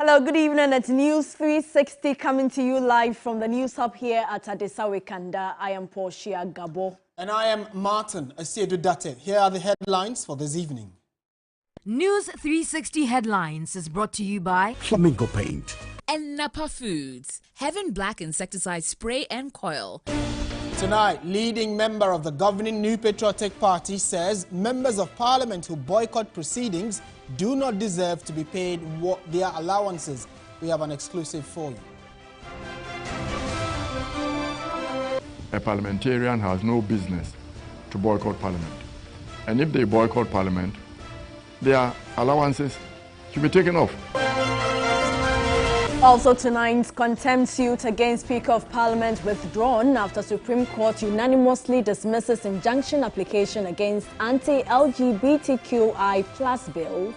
Hello, good evening. It's News 360 coming to you live from the News Hub here at Adesawe Kanda. I am Portia Gabo. And I am Martin Asiedu Date. Here are the headlines for this evening. News 360 Headlines is brought to you by Flamingo Paint and Napa Foods, Heaven Black Insecticide Spray and Coil. Tonight, leading member of the governing New Patriotic Party says members of parliament who boycott proceedings do not deserve to be paid their allowances. We have an exclusive for you. A parliamentarian has no business to boycott parliament. And if they boycott parliament, their allowances should be taken off. Also tonight, contempt suit against Speaker of Parliament withdrawn after Supreme Court unanimously dismisses injunction application against anti-LGBTQI+ bill.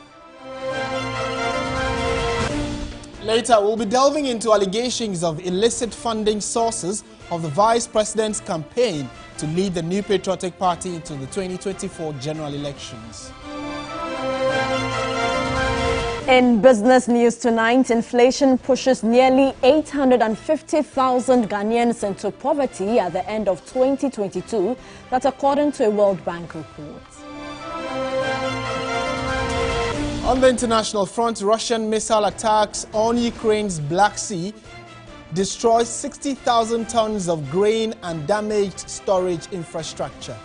Later, we'll be delving into allegations of illicit funding sources of the Vice President's campaign to lead the New Patriotic Party into the 2024 general elections. In business news tonight, inflation pushes nearly 850,000 Ghanaians into poverty at the end of 2022. That's according to a World Bank report. On the international front, Russian missile attacks on Ukraine's Black Sea destroy 60,000 tons of grain and damaged storage infrastructure.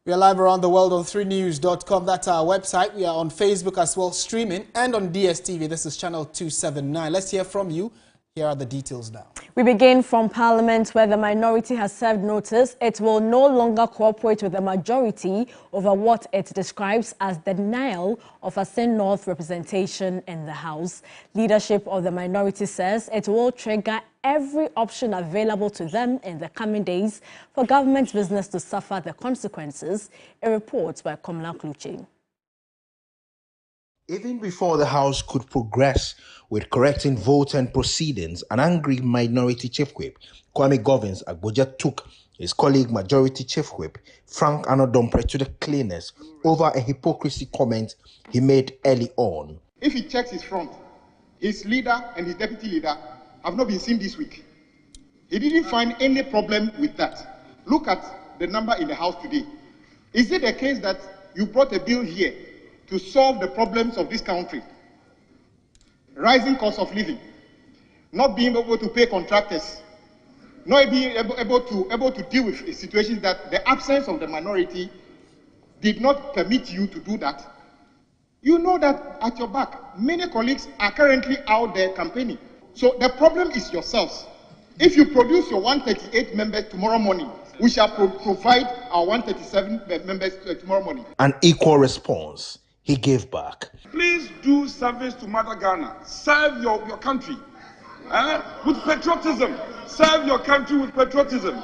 We are live around the world on 3news.com. That's our website. We are on Facebook as well, streaming, and on DSTV. This is channel 279. Let's hear from you. Here are the details now. We begin from Parliament, where the minority has served notice it will no longer cooperate with the majority over what it describes as the denial of Assin North representation in the House. Leadership of the minority says it will trigger every option available to them in the coming days for government business to suffer the consequences. A report by Komla Kluche. Even before the House could progress with correcting votes and proceedings, an angry minority chief whip, Kwame Govins Agboja, took his colleague majority chief whip, Frank Anodompre, to the cleaners over a hypocrisy comment he made early on. If he checks his front, his leader and his deputy leader have not been seen this week. He didn't find any problem with that. Look at the number in the House today. Is it the case that you brought a bill here to solve the problems of this country? Rising cost of living, not being able to pay contractors, not being able to deal with situations that the absence of the minority did not permit you to do that. You know that at your back, many colleagues are currently out there campaigning. So the problem is yourselves. If you produce your 138 members tomorrow morning, we shall provide our 137 members tomorrow morning. An equal response he gave back. Please do service to Mother Ghana. Serve your country with patriotism. Serve your country with patriotism.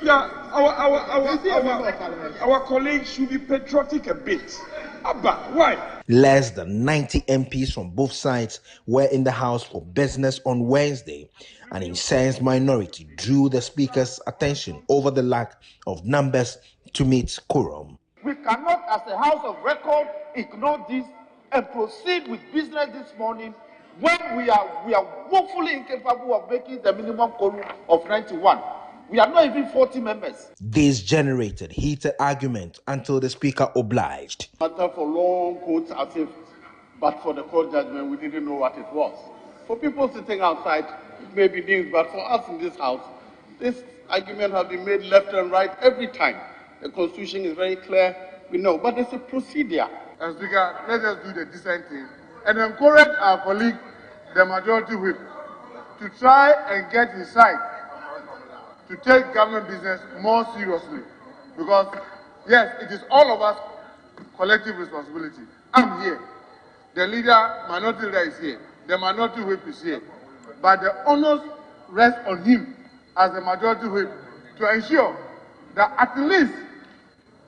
Yeah, our colleagues should be patriotic a bit. Abba, why? Less than 90 MPs from both sides were in the House for business on Wednesday. An incensed minority drew the Speaker's attention over the lack of numbers to meet quorum. We cannot, as a House of Record, ignore this and proceed with business this morning when we are woefully incapable of making the minimum quorum of 91. We are not even 40 members. This generated heated argument until the Speaker obliged. Matter for long quotes as if, but for the court judgment, we didn't know what it was. For people sitting outside, it may be news, but for us in this House, this argument has been made left and right every time. The Constitution is very clear, we know, but there's a procedure. As Speaker, let us do the decent thing and encourage our colleague, the majority whip, to try and get his side to take government business more seriously. Because, yes, it is all of us collective responsibility. I'm here. The leader, minority leader is here. The minority whip is here. But the onus rests on him as the majority whip to ensure that at least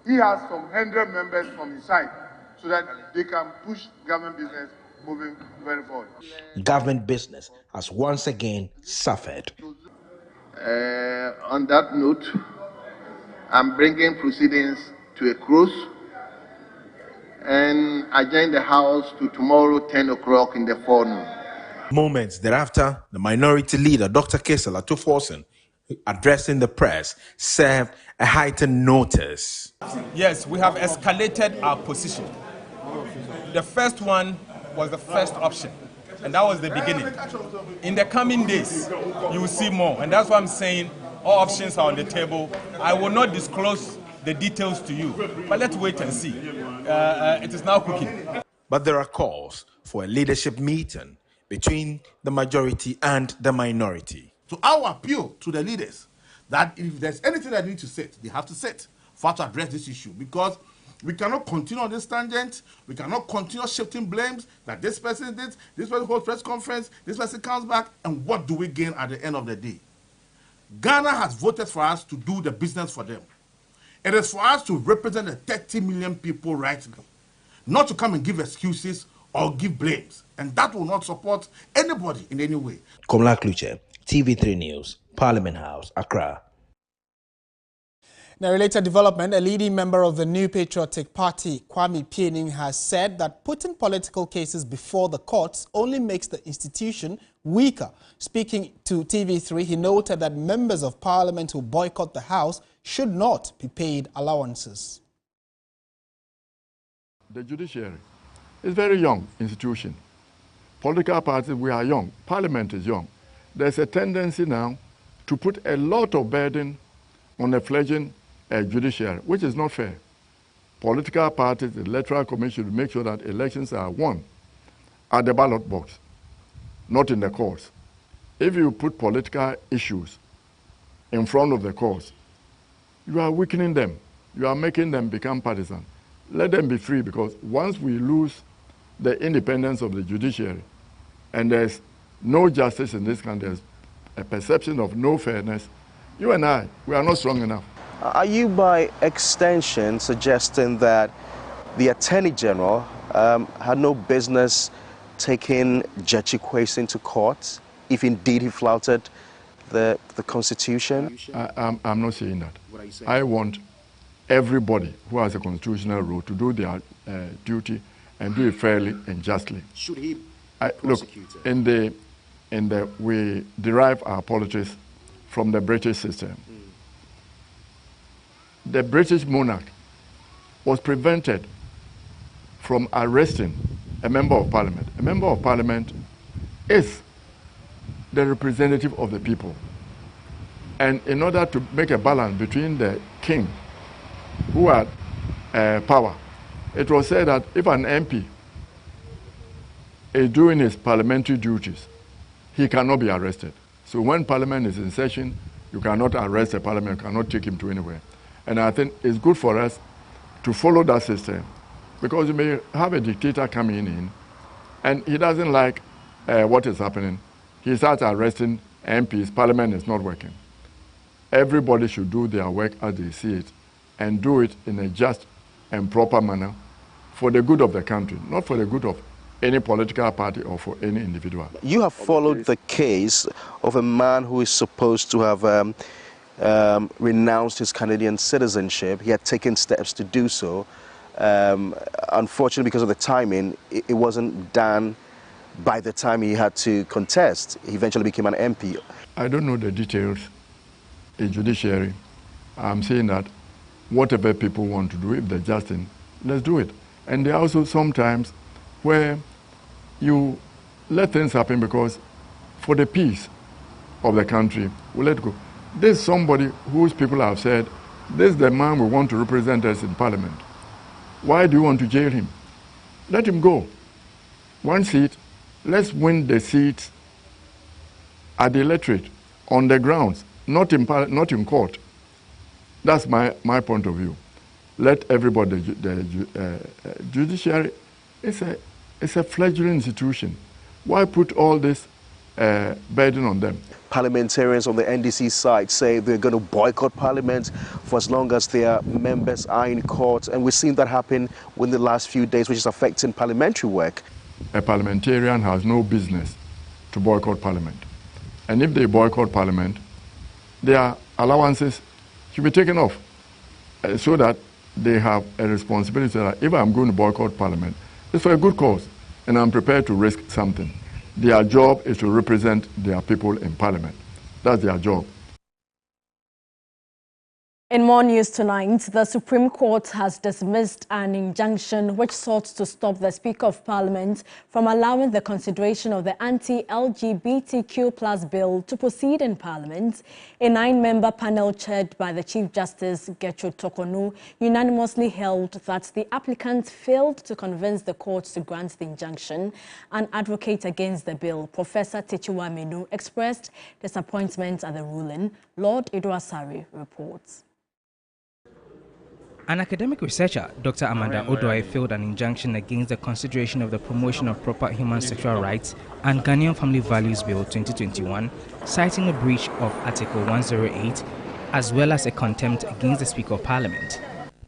he has some 100 members from his side so that they can push government business moving very forward. Government business has once again suffered. On that note, I'm bringing proceedings to a close and adjourn the House to tomorrow, 10 o'clock in the forenoon. Moments thereafter, the minority leader, Dr. Kesela Tuforsen, addressing the press, served a heightened notice. Yes, we have escalated our position. The first one was the first option, and that was the beginning. In the coming days, you will see more, and that's why I'm saying all options are on the table. I will not disclose the details to you, but let's wait and see. It is now cooking. But there are calls for a leadership meeting between the majority and the minority. So our appeal to the leaders that if there's anything that they need to set, they have to set for to address this issue, because we cannot continue on this tangent. We cannot continue shifting blames that this person did, this person holds press conference, this person comes back, and what do we gain at the end of the day? Ghana has voted for us to do the business for them. It is for us to represent the 30 million people rightly, not to come and give excuses or give blames. And that will not support anybody in any way. Komla Kluche, TV3 News, Parliament House, Accra. In a related development, a leading member of the New Patriotic Party, Kwame Piening, has said that putting political cases before the courts only makes the institution weaker. Speaking to TV3, he noted that members of parliament who boycott the House should not be paid allowances. The judiciary is a very young institution. Political parties, we are young. Parliament is young. There's a tendency now to put a lot of burden on a fledgling judiciary, which is not fair. Political parties, the Electoral Commission should make sure that elections are won at the ballot box, not in the courts. If you put political issues in front of the courts, you are weakening them. You are making them become partisan. Let them be free, because once we lose the independence of the judiciary and there's no justice in this country, there's a perception of no fairness, you and I, we are not strong enough. Are you by extension suggesting that the Attorney General had no business taking Judge Ikwesi to court if indeed he flouted the Constitution? I'm not saying that. I want everybody who has a constitutional role to do their duty and do it fairly and justly. Should he be prosecuted? Look, we derive our politics from the British system. The British monarch was prevented from arresting a member of parliament. A member of parliament is the representative of the people. And in order to make a balance between the king, who had power, it was said that if an MP is doing his parliamentary duties, he cannot be arrested. So when parliament is in session, you cannot arrest a parliament, you cannot take him to anywhere. And I think it's good for us to follow that system, because you may have a dictator coming in and he doesn't like what is happening. He starts arresting MPs, parliament is not working. Everybody should do their work as they see it and do it in a just and proper manner for the good of the country, not for the good of any political party or for any individual. You have followed the case of a man who is supposed to have renounced his Canadian citizenship. He had taken steps to do so. Unfortunately, because of the timing, it wasn't done by the time he had to contest. He eventually became an MP. I don't know the details in judiciary. I'm saying that whatever people want to do, if they're just in, let's do it. And there are also sometimes where you let things happen because for the peace of the country, we let go. There's somebody whose people have said, this is the man we want to represent us in parliament. Why do you want to jail him? Let him go. One seat, let's win the seats at the electorate, on the grounds, not in court. That's my point of view. Let everybody, the judiciary, it's a fledgling institution. Why put all this burden on them? Parliamentarians on the NDC side say they're going to boycott Parliament for as long as their members are in court. And we've seen that happen within the last few days, which is affecting parliamentary work. A parliamentarian has no business to boycott Parliament. And if they boycott Parliament, their allowances should be taken off. so that they have a responsibility that if I'm going to boycott Parliament, it's for a good cause, and I'm prepared to risk something. Their job is to represent their people in Parliament. That's their job. In more news tonight, the Supreme Court has dismissed an injunction which sought to stop the Speaker of Parliament from allowing the consideration of the anti-LGBTQ+ bill to proceed in Parliament. A 9-member panel chaired by the Chief Justice Gertrude Torkornoo unanimously held that the applicant failed to convince the court to grant the injunction. An advocate against the bill, Professor Techiwa Menu, expressed disappointment at the ruling. Lord Idoasari reports. An academic researcher, Dr. Amanda Odoi, filed an injunction against the consideration of the Promotion of Proper Human Sexual Rights and Ghanaian Family Values Bill 2021, citing a breach of Article 108, as well as a contempt against the Speaker of Parliament.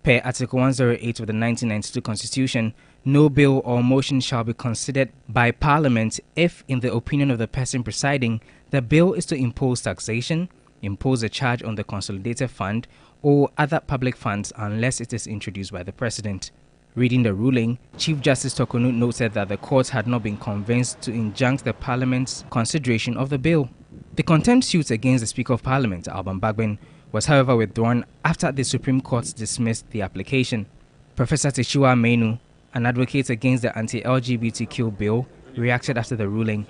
Per Article 108 of the 1992 Constitution, no bill or motion shall be considered by Parliament if, in the opinion of the person presiding, the bill is to impose taxation, impose a charge on the Consolidated Fund, or other public funds unless it is introduced by the President. Reading the ruling, Chief Justice Torkornoo noted that the court had not been convinced to injunct the Parliament's consideration of the bill. The contempt suit against the Speaker of Parliament, Alban Bagbin, was however withdrawn after the Supreme Court dismissed the application. Professor Techiwa Menu, an advocate against the anti-LGBTQ bill, reacted after the ruling.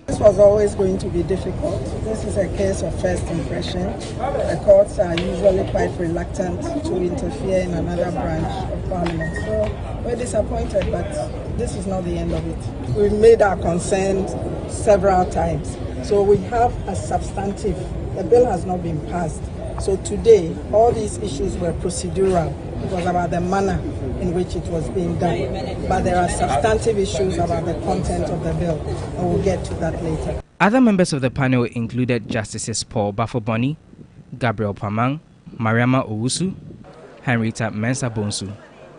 This was always going to be difficult. This is a case of first impression. The courts are usually quite reluctant to interfere in another branch of Parliament. So we're disappointed, but this is not the end of it. We've made our concerns several times. So we have a substantive. The bill has not been passed. So today, all these issues were procedural. It was about the manner in which it was being done. But there are substantive issues about the content of the bill, and we'll get to that later. Other members of the panel included Justices Paul Bafoboni, Gabriel Pamang, Mariama Owusu, Henrietta Mensah Bonsu,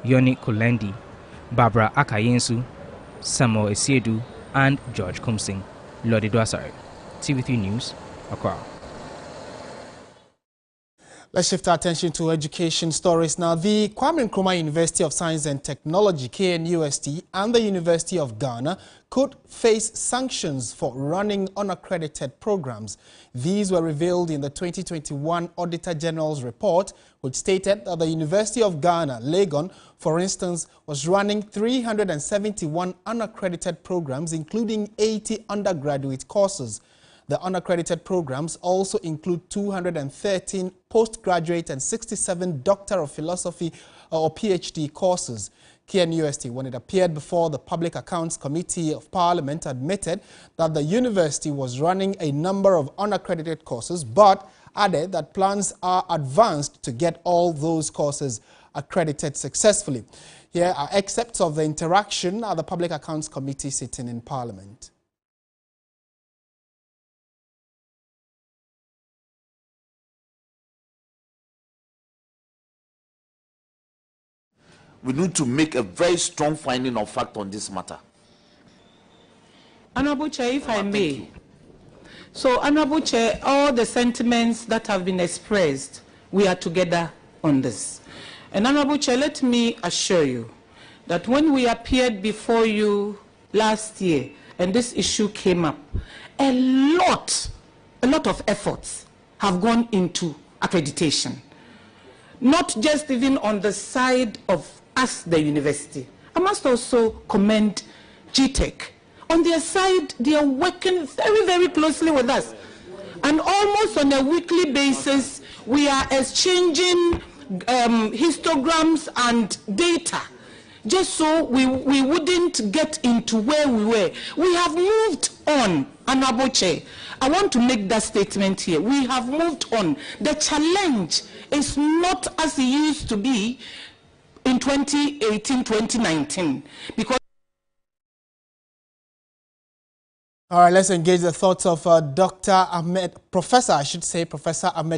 Yoni Kulendi, Barbara Akayensu, Samuel Esiedu, and George Kumsing. Lodi Dwasari, TV3 News, Accra. Let's shift our attention to education stories now. The Kwame Nkrumah University of Science and Technology, KNUST, and the University of Ghana could face sanctions for running unaccredited programs. These were revealed in the 2021 Auditor General's report, which stated that the University of Ghana, Legon, for instance, was running 371 unaccredited programs, including 80 undergraduate courses. The unaccredited programs also include 213 postgraduate and 67 Doctor of Philosophy or PhD courses. KNUST, when it appeared before the Public Accounts Committee of Parliament, admitted that the university was running a number of unaccredited courses, but added that plans are advanced to get all those courses accredited successfully. Here are excerpts of the interaction at the Public Accounts Committee sitting in Parliament. We need to make a very strong finding of fact on this matter. Honorable Chair, if I may. So, Honorable Chair, all the sentiments that have been expressed, we are together on this. And Honorable Chair, let me assure you that when we appeared before you last year and this issue came up, a lot of efforts have gone into accreditation. Not just even on the side of us, the university. I must also commend GTech. On their side, they are working very, very closely with us. And almost on a weekly basis, we are exchanging histograms and data, just so we wouldn't get into where we were. We have moved on, Honorable Chair. I want to make that statement here. We have moved on. The challenge is not as it used to be in 2018, 2019, because all right, let's engage the thoughts of Professor Ahmed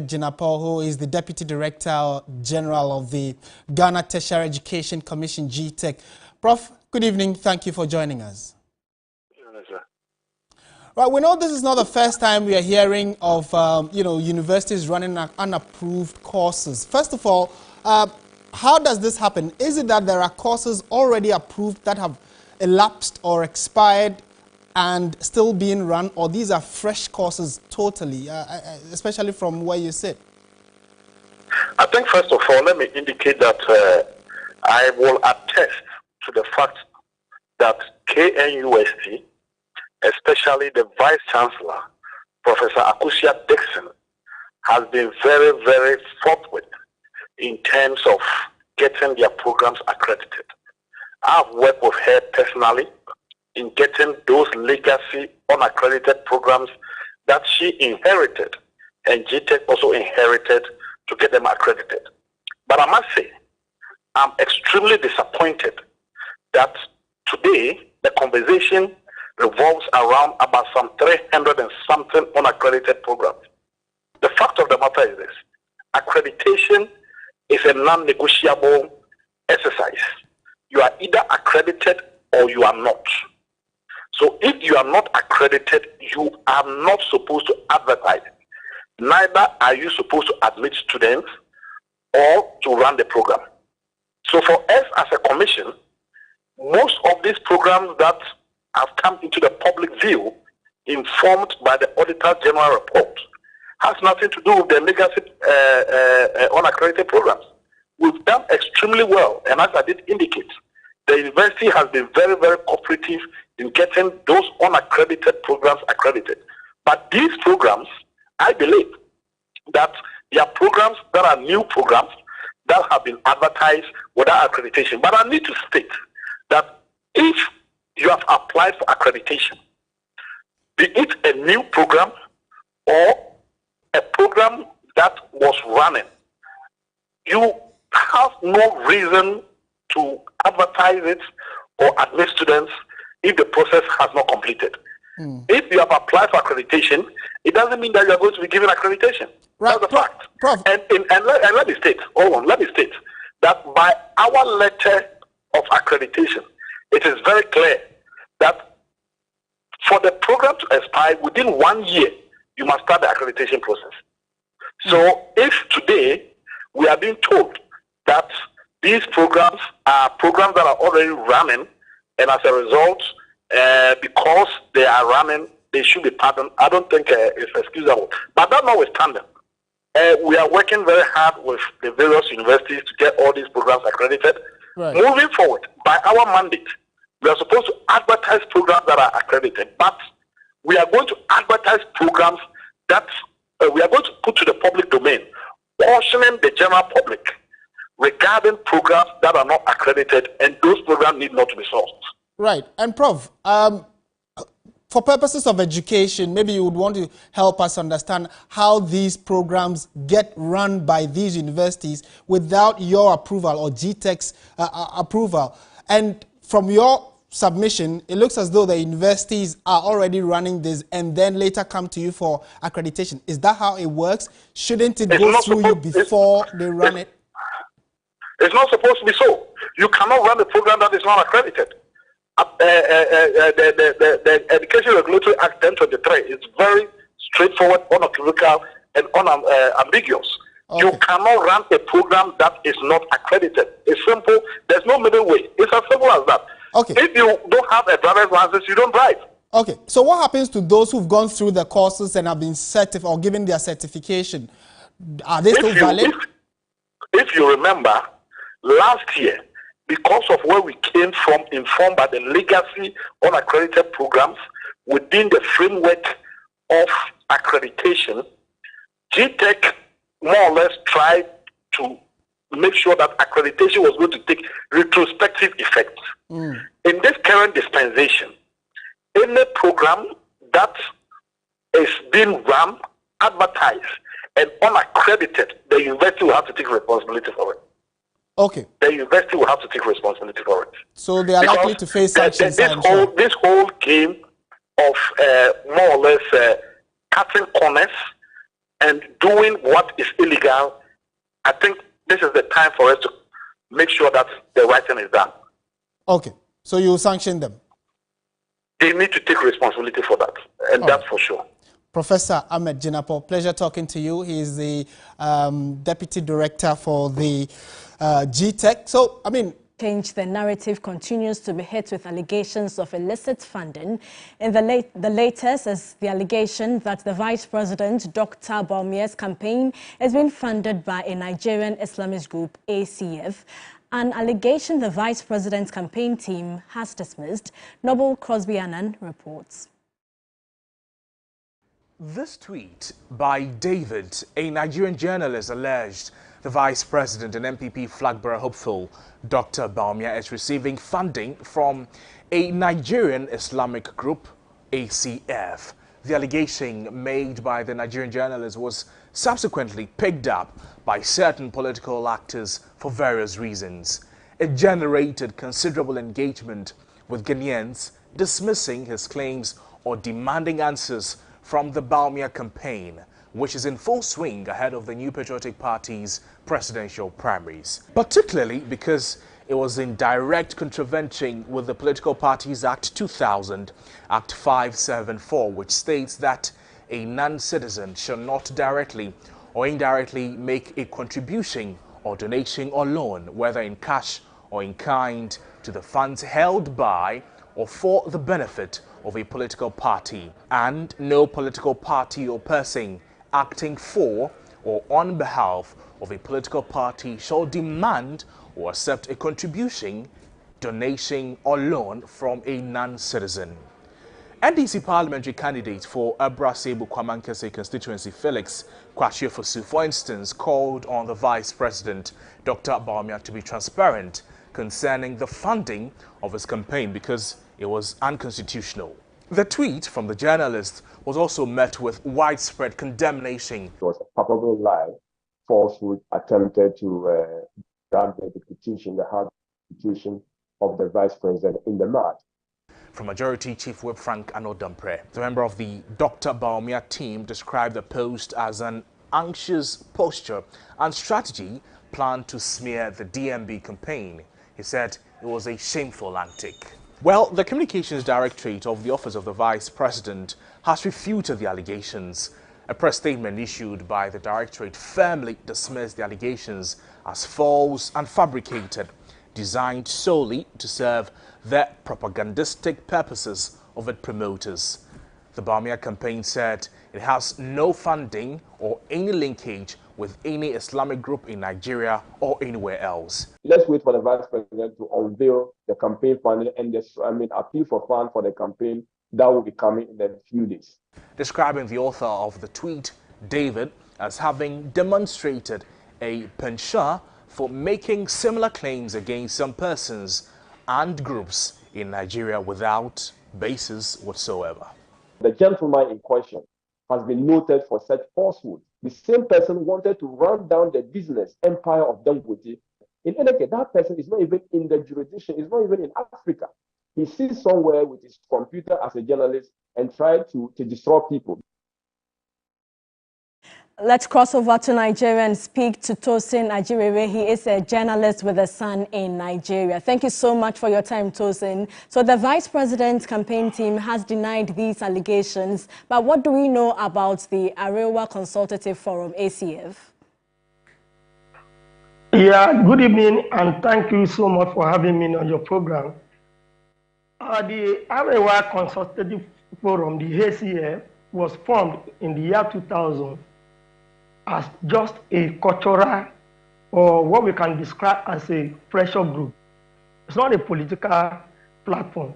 Jinapor, who is the Deputy Director General of the Ghana Tertiary Education Commission, GTech. Prof, good evening. Thank you for joining us. Right, we know this is not the first time we are hearing of universities running unapproved courses. First of all, How does this happen? Is it that there are courses already approved that have elapsed or expired and still being run, or these are fresh courses totally, especially from where you sit? I think first of all, let me indicate that I will attest to the fact that KNUST, especially the Vice Chancellor, Professor Akusia Dixon, has been very, very forthwith in terms of getting their programs accredited. I've worked with her personally in getting those legacy unaccredited programs that she inherited and GTEC also inherited to get them accredited. But I must say, I'm extremely disappointed that today the conversation revolves around about some 300 and something unaccredited programs. The fact of the matter is this: accreditation is a non-negotiable exercise. You are either accredited or you are not. So if you are not accredited, you are not supposed to advertise. Neither are you supposed to admit students or to run the program. So for us as a commission, most of these programs that have come into the public view, informed by the Auditor General report, has nothing to do with the legacy unaccredited programs. We've done extremely well, and as I did indicate, the university has been very, very cooperative in getting those unaccredited programs accredited. But these programs, I believe that they are programs that are new programs that have been advertised without accreditation. But I need to state that if you have applied for accreditation, be it a new program or a program that was running, you have no reason to advertise it or admit students if the process has not completed. If you have applied for accreditation, it doesn't mean that you are going to be given accreditation. Right. That's the fact. And let me state, let me state that by our letter of accreditation, it is very clear that for the program to expire within 1 year, you must start the accreditation process. So if today we are being told that these programs are programs that are already running, and as a result, because they are running, they should be pardoned, I don't think it's excusable. But that notwithstanding, we are working very hard with the various universities to get all these programs accredited. Right. Moving forward, by our mandate, we are supposed to advertise programs that are accredited, but we are going to advertise programs that we are going to put to the public domain, cautioning the general public regarding programs that are not accredited, and those programs need not to be sourced. Right. And Prof, for purposes of education, maybe you would want to help us understand how these programs get run by these universities without your approval or GTEC's approval. And from your submission, it looks as though the universities are already running this and then later come to you for accreditation. Is that how it works? Shouldn't it go through you before they run it? It's not supposed to be so. You cannot run a program that is not accredited. The Education Regulatory Act 1023 is very straightforward, unequivocal, and unambiguous. Okay. You cannot run a program that is not accredited. It's simple. There's no middle way. It's as simple as that. Okay. If you don't have a driver's license, you don't drive. Okay. So what happens to those who've gone through the courses and have been certified or given their certification? Are they still valid? If you remember, last year, because of where we came from, informed by the legacy unaccredited programs within the framework of accreditation, GTEC more or less tried to make sure that accreditation was going to take retrospective effect. In this current dispensation, any program that is being run, advertised, and unaccredited, the university will have to take responsibility for it. Okay. The university will have to take responsibility for it. So they are likely to face sanctions. This whole game of more or less cutting corners and doing what is illegal, I think this is the time for us to make sure that the right thing is done. Okay. So you sanction them? They need to take responsibility for that, and that's for sure. Professor Ahmed Jinapor, pleasure talking to you. He is the Deputy Director for the GTEC. So, I mean, the narrative continues to be hit with allegations of illicit funding. In the latest is the allegation that the Vice President, Dr. Bawumia's campaign has been funded by a Nigerian Islamist group, ACF, an allegation the Vice President's campaign team has dismissed. Noble Crosby Annan reports. This tweet by David, a Nigerian journalist, alleged the Vice President and MPP flag-bearer hopeful Dr. Bawumia is receiving funding from a Nigerian Islamic group, ACF. The allegation made by the Nigerian journalist was subsequently picked up by certain political actors for various reasons. It generated considerable engagement, with Ghanaians dismissing his claims or demanding answers from the Bawumia campaign, which is in full swing ahead of the New Patriotic Party's presidential primaries, particularly because it was in direct contravention with the Political Parties Act 2000, Act 574, which states that a non-citizen shall not directly or indirectly make a contribution or donation or loan, whether in cash or in kind, to the funds held by or for the benefit of a political party, and no political party or person acting for or on behalf of a political party shall demand or accept a contribution, donation or loan from a non-citizen. NDC parliamentary candidate for Abrasebu Kwamankese constituency Felix Kwashiafosu, for instance, called on the Vice President, Dr. Bawumia, to be transparent concerning the funding of his campaign because it was unconstitutional. The tweet from the journalist was also met with widespread condemnation. It was a palpable lie, falsehood attempted to drag the petition, the hard petition of the Vice President in the mud. From Majority Chief Whip Frank Anodampre, the member of the Dr. Bawumia team described the post as an anxious posture and strategy planned to smear the DMB campaign. He said it was a shameful antic. Well, the Communications Directorate of the Office of the Vice President has refuted the allegations. A press statement issued by the Directorate firmly dismissed the allegations as false and fabricated, designed solely to serve the propagandistic purposes of its promoters. The Bawumia campaign said it has no funding or any linkage with any Islamic group in Nigeria or anywhere else. Let's wait for the Vice President to unveil the campaign funding and appeal for funds for the campaign that will be coming in a few days. Describing the author of the tweet, David, as having demonstrated a penchant for making similar claims against some persons and groups in Nigeria without basis whatsoever. The gentleman in question has been noted for such falsehood. The same person wanted to run down the business empire of Dangote. In any case, that person is not even in the jurisdiction, is not even in Africa. He sits somewhere with his computer as a journalist and tried to destroy people. Let's cross over to Nigeria and speak to Tosin Ajirewe. He is a journalist with a son in Nigeria. Thank you so much for your time, Tosin. So the Vice President's campaign team has denied these allegations, but what do we know about the Arewa Consultative Forum, ACF? Yeah, good evening, and thank you so much for having me on your program. The Arewa Consultative Forum, the ACF, was formed in the year 2000 as just a cultural, or what we can describe as a pressure group. It's not a political platform.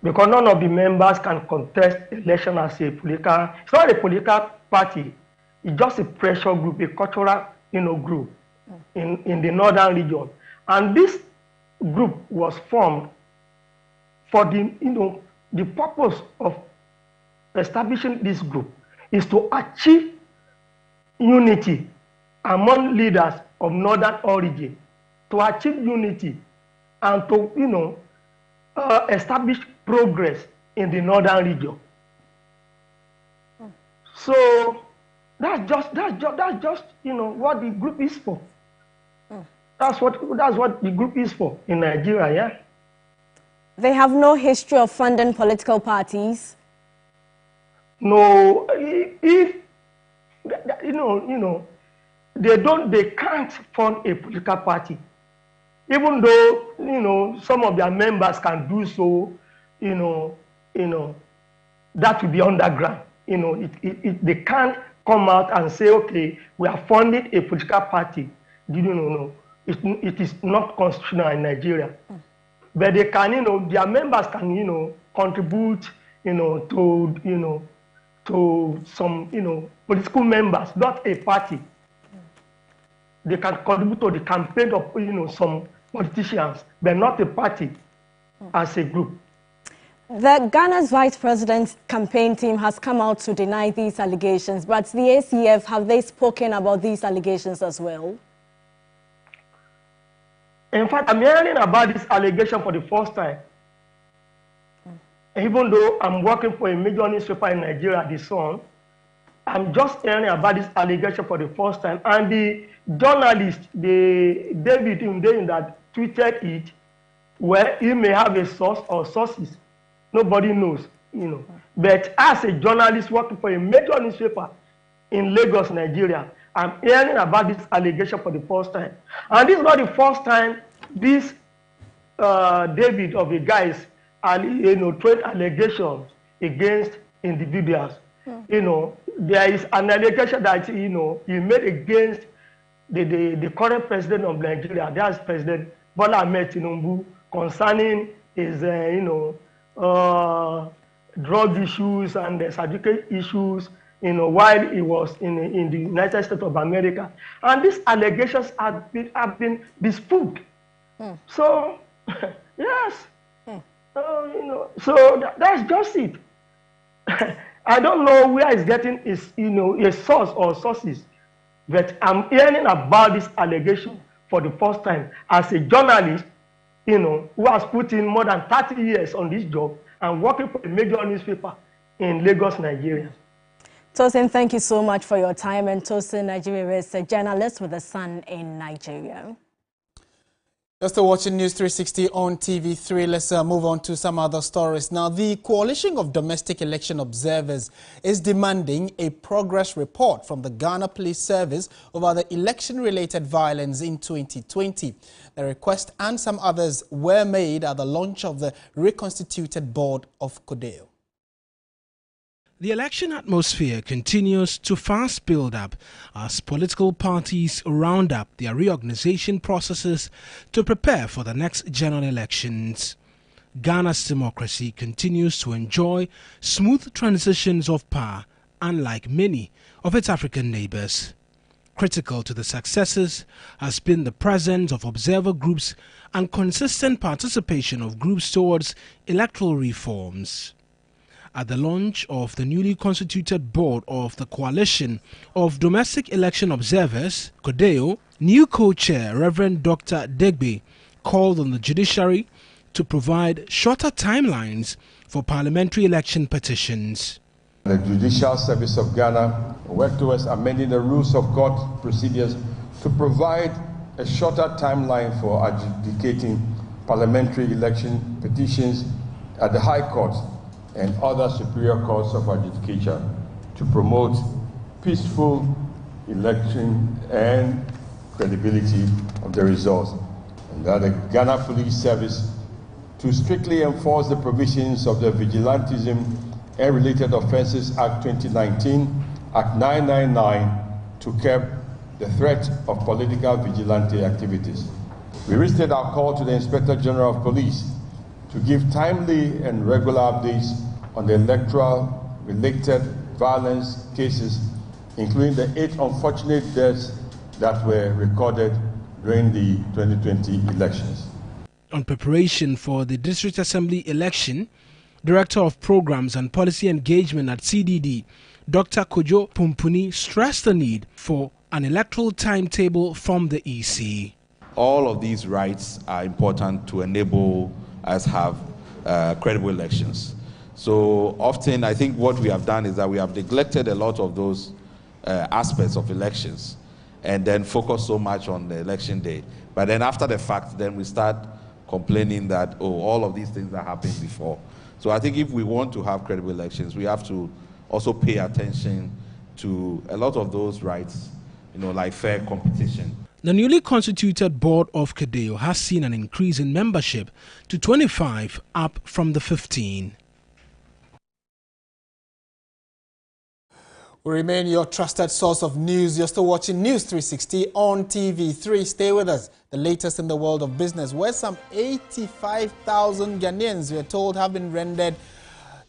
Because none of the members can contest election as a political, it's not a political party, it's just a pressure group, a cultural group in the northern region. And this group was formed for the purpose of establishing this group is to achieve unity among leaders of northern origin, to achieve unity and to establish progress in the northern region. So that's just what the group is for. That's what the group is for in Nigeria, yeah. They have no history of funding political parties. no, if they can't fund a political party, even though some of their members can do so, that will be underground. They can't come out and say, okay, we are funding a political party. No. It is not constitutional in Nigeria. But they can, their members can, contribute, to some, political members, not a party. They can contribute to the campaign of, some politicians, but not a party as a group. The Ghana's Vice President's campaign team has come out to deny these allegations, but the ACF, have they spoken about these allegations as well? In fact, I'm hearing about this allegation for the first time. Even though I'm working for a major newspaper in Nigeria, The Sun, I'm just hearing about this allegation for the first time. And the journalist, David Hundeyin, that tweeted it, where he may have a source or sources. Nobody knows, But as a journalist working for a major newspaper in Lagos, Nigeria, I'm hearing about this allegation for the first time. And this is not the first time this David of the guys trade allegations against individuals. There is an allegation that he made against the current president of Nigeria, that's President Bola Ahmed Tinubu, concerning his drug issues and certificate issues, while he was in the United States of America. And these allegations have been disproved. So, yes. So that's just it. I don't know where he's getting his, a source or sources, but I'm hearing about this allegation for the first time as a journalist, who has put in more than 30 years on this job and working for a major newspaper in Lagos, Nigeria. Tosin, thank you so much for your time. And Tosin Nigeria is a journalist with The Sun in Nigeria. You're still watching News 360 on TV3. Let's move on to some other stories. Now, the Coalition of Domestic Election Observers is demanding a progress report from the Ghana Police Service over the election-related violence in 2020. The request and some others were made at the launch of the reconstituted board of CODEO. The election atmosphere continues to fast build up as political parties round up their reorganization processes to prepare for the next general elections. Ghana's democracy continues to enjoy smooth transitions of power, unlike many of its African neighbors. Critical to the successes has been the presence of observer groups and consistent participation of groups towards electoral reforms. At the launch of the newly constituted board of the Coalition of Domestic Election Observers, CODEO, new co-chair Reverend Dr. Degbe called on the judiciary to provide shorter timelines for parliamentary election petitions. The Judicial Service of Ghana worked towards amending the rules of court procedures to provide a shorter timeline for adjudicating parliamentary election petitions at the High Court and other superior courts of adjudication to promote peaceful election and credibility of the results. And that the Ghana Police Service to strictly enforce the provisions of the Vigilantism and Related Offences Act 2019, Act 999, to curb the threat of political vigilante activities. We restate our call to the Inspector General of Police to give timely and regular updates on the electoral-related violence cases, including the 8 unfortunate deaths that were recorded during the 2020 elections. On preparation for the District Assembly election, Director of Programs and Policy Engagement at CDD, Dr. Kojo Pumpuni, stressed the need for an electoral timetable from the EC. All of these rights are important to enable us have credible elections. So often I think what we have done is that we have neglected a lot of those aspects of elections and then focus so much on the election day. But then after the fact, then we start complaining that, oh, all of these things that happened before. So I think if we want to have credible elections, we have to also pay attention to a lot of those rights, like fair competition. The newly constituted board of KEDEO has seen an increase in membership to 25, up from the 15. We remain your trusted source of news. You're still watching News 360 on TV3. Stay with us. The latest in the world of business, where some 85,000 Ghanaians, we are told, have been rendered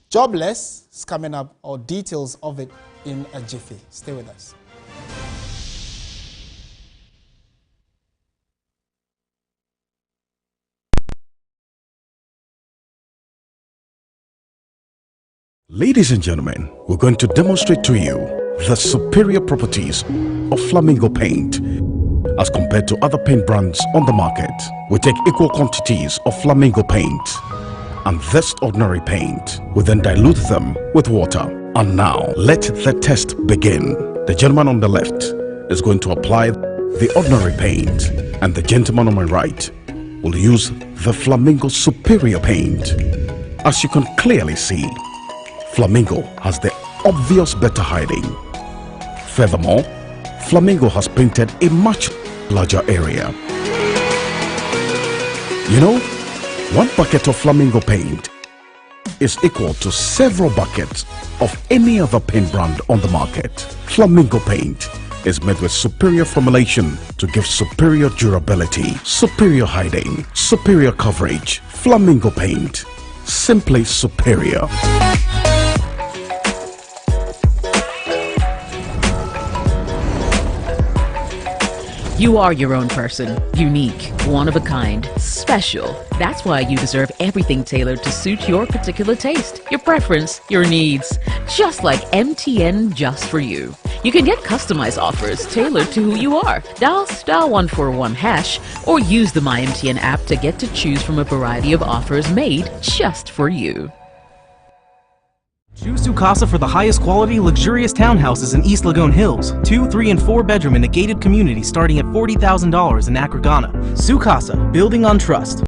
jobless. It's coming up, or details of it in a jiffy. Stay with us. Ladies and gentlemen, we're going to demonstrate to you the superior properties of Flamingo paint as compared to other paint brands on the market. We take equal quantities of Flamingo paint and this ordinary paint. We then dilute them with water. And now, let the test begin. The gentleman on the left is going to apply the ordinary paint, and the gentleman on my right will use the Flamingo superior paint. As you can clearly see, Flamingo has the obvious better hiding. Furthermore, Flamingo has painted a much larger area. You know, one bucket of Flamingo paint is equal to several buckets of any other paint brand on the market. Flamingo paint is made with superior formulation to give superior durability, superior hiding, superior coverage. Flamingo paint, simply superior. You are your own person, unique, one of a kind, special. That's why you deserve everything tailored to suit your particular taste, your preference, your needs. Just like MTN Just For You. You can get customized offers tailored to who you are. Dial *141# or use the MyMTN app to get to choose from a variety of offers made just for you. Choose Sukasa for the highest quality, luxurious townhouses in East Lagoon Hills. 2, 3, and 4 bedroom in a gated community starting at $40,000 in Accra, Ghana. Sukasa, building on trust.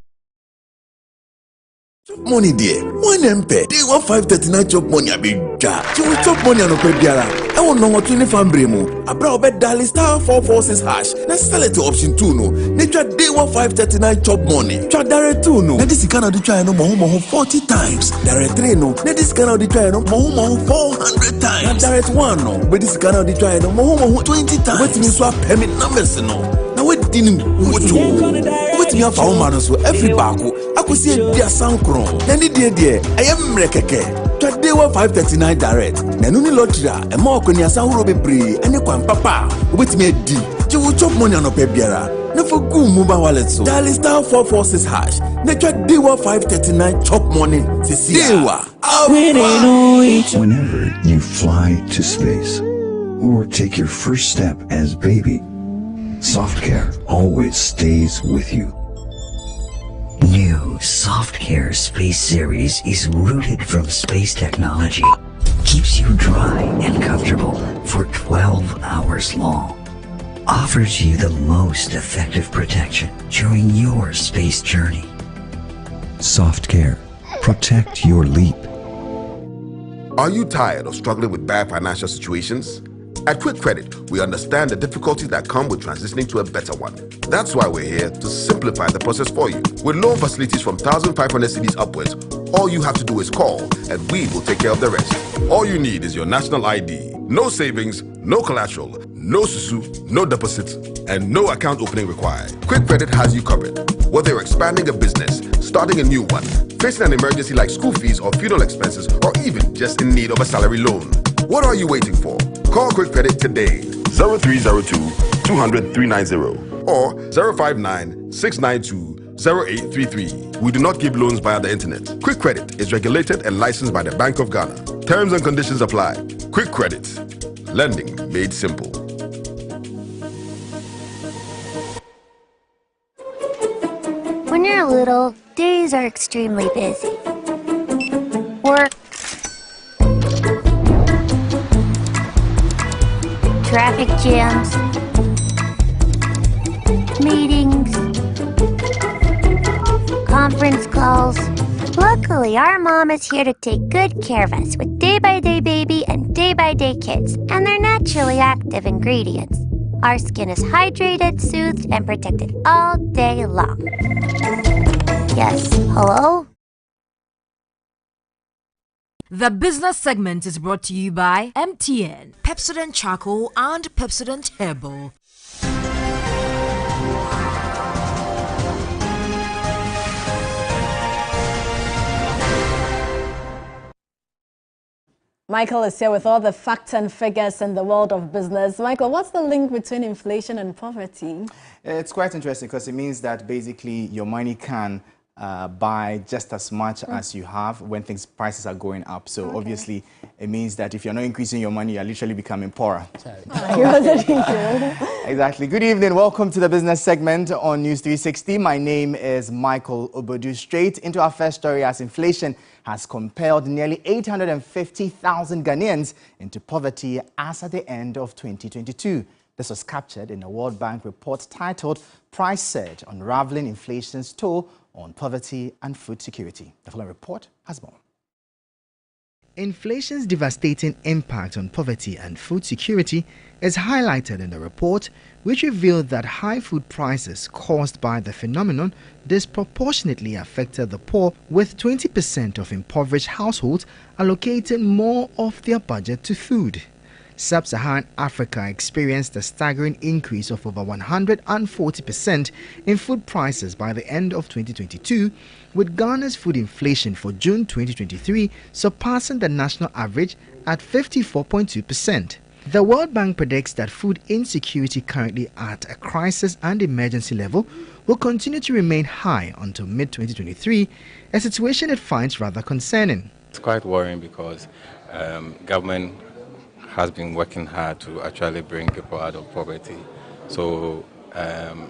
Money there. 1 MP. Day 1539 chop money abija. You will chop money no pe biara. I won't know what 25 bremo. Abra obed dial *446#. Let's sell it to option 2 no. Nature day 1539 chop money. Try direct 2 no. Now this kind of try no more 40 times. Direct 3 no. Now this kind of try no more 400 times. Now direct 1 no. But this kind of try no more 20 times. What means swap permit numbers no. Now what didn't what me have our man so every bako. I could see a dear sound crown. Any dear, I am rekeke. Today 539 direct. Nanuni lottery and more when you sound be brave and you can papa. With me D. You will chop money on a pebiara. No for good mobile wallet so. Dial *446#. Nature Dewa 539 chop money. Dewa. Whenever you fly to space or take your first step as baby, SoftCare always stays with you. New SoftCare Space Series is rooted from space technology. Keeps you dry and comfortable for 12 hours long. Offers you the most effective protection during your space journey. SoftCare. Protect your leap. Are you tired of struggling with bad financial situations? At Quick Credit, we understand the difficulties that come with transitioning to a better one. That's why we're here to simplify the process for you. With loan facilities from 1,500 cedis upwards, all you have to do is call and we will take care of the rest. All you need is your national ID. No savings, no collateral, no susu, no deposits, and no account opening required. Quick Credit has you covered. Whether you're expanding a business, starting a new one, facing an emergency like school fees or funeral expenses, or even just in need of a salary loan. What are you waiting for? Call Quick Credit today. 0302 200 390 or 059 692 0833. We do not give loans via the internet. Quick Credit is regulated and licensed by the Bank of Ghana. Terms and conditions apply. Quick Credit. Lending made simple. When you're little, days are extremely busy. Work, traffic jams, meetings, conference calls, Luckily, our mom is here to take good care of us with day-by-day baby and day-by-day kids and their naturally active ingredients. Our skin is hydrated, soothed, and protected all day long. Yes, hello? The business segment is brought to you by MTN, Pepsodent Charcoal and Pepsodent Herbal. Michael is here with all the facts and figures in the world of business. Michael, what's the link between inflation and poverty? It's quite interesting because it means that basically your money can buy just as much as you have when prices are going up. So obviously it means that if you're not increasing your money, you're literally becoming poorer. Exactly. Good evening. Welcome to the business segment on News 360. My name is Michael Obodu. Straight into our first story, as inflation has compelled nearly 850,000 Ghanaians into poverty as at the end of 2022. This was captured in a World Bank report titled Price Surge: Unraveling Inflation's Toll on Poverty and Food Security. The following report has more. Inflation's devastating impact on poverty and food security is highlighted in the report, which revealed that high food prices caused by the phenomenon disproportionately affected the poor, with 20% of impoverished households allocating more of their budget to food. Sub-Saharan Africa experienced a staggering increase of over 140% in food prices by the end of 2022, with Ghana's food inflation for June 2023 surpassing the national average at 54.2%. The World Bank predicts that food insecurity, currently at a crisis and emergency level, will continue to remain high until mid-2023, a situation it finds rather concerning. It's quite worrying because government has been working hard to actually bring people out of poverty. So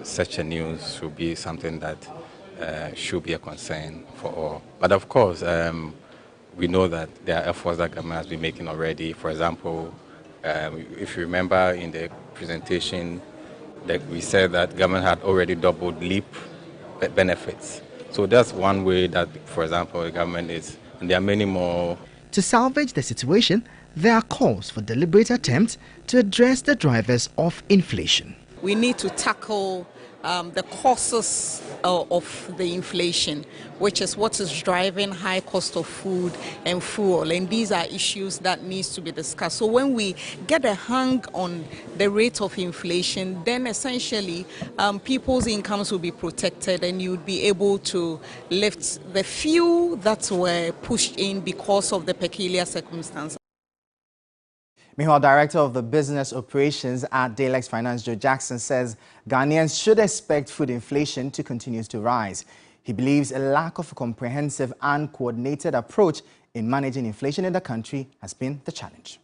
such a news should be something that should be a concern for all. But of course, we know that there are efforts that government has been making already. For example, if you remember in the presentation that we said that government had already doubled LEAP benefits. So that's one way that, for example, the government is, and there are many more. To salvage the situation, there are calls for deliberate attempts to address the drivers of inflation. We need to tackle the causes of the inflation, which is what is driving high cost of food and fuel. And these are issues that needs to be discussed. So when we get a hang on the rate of inflation, then essentially people's incomes will be protected and you would be able to lift the few that were pushed in because of the peculiar circumstances. Meanwhile, Director of the Business Operations at Daylex Finance, Joe Jackson, says Ghanaians should expect food inflation to continue to rise. He believes a lack of a comprehensive and coordinated approach in managing inflation in the country has been the challenge.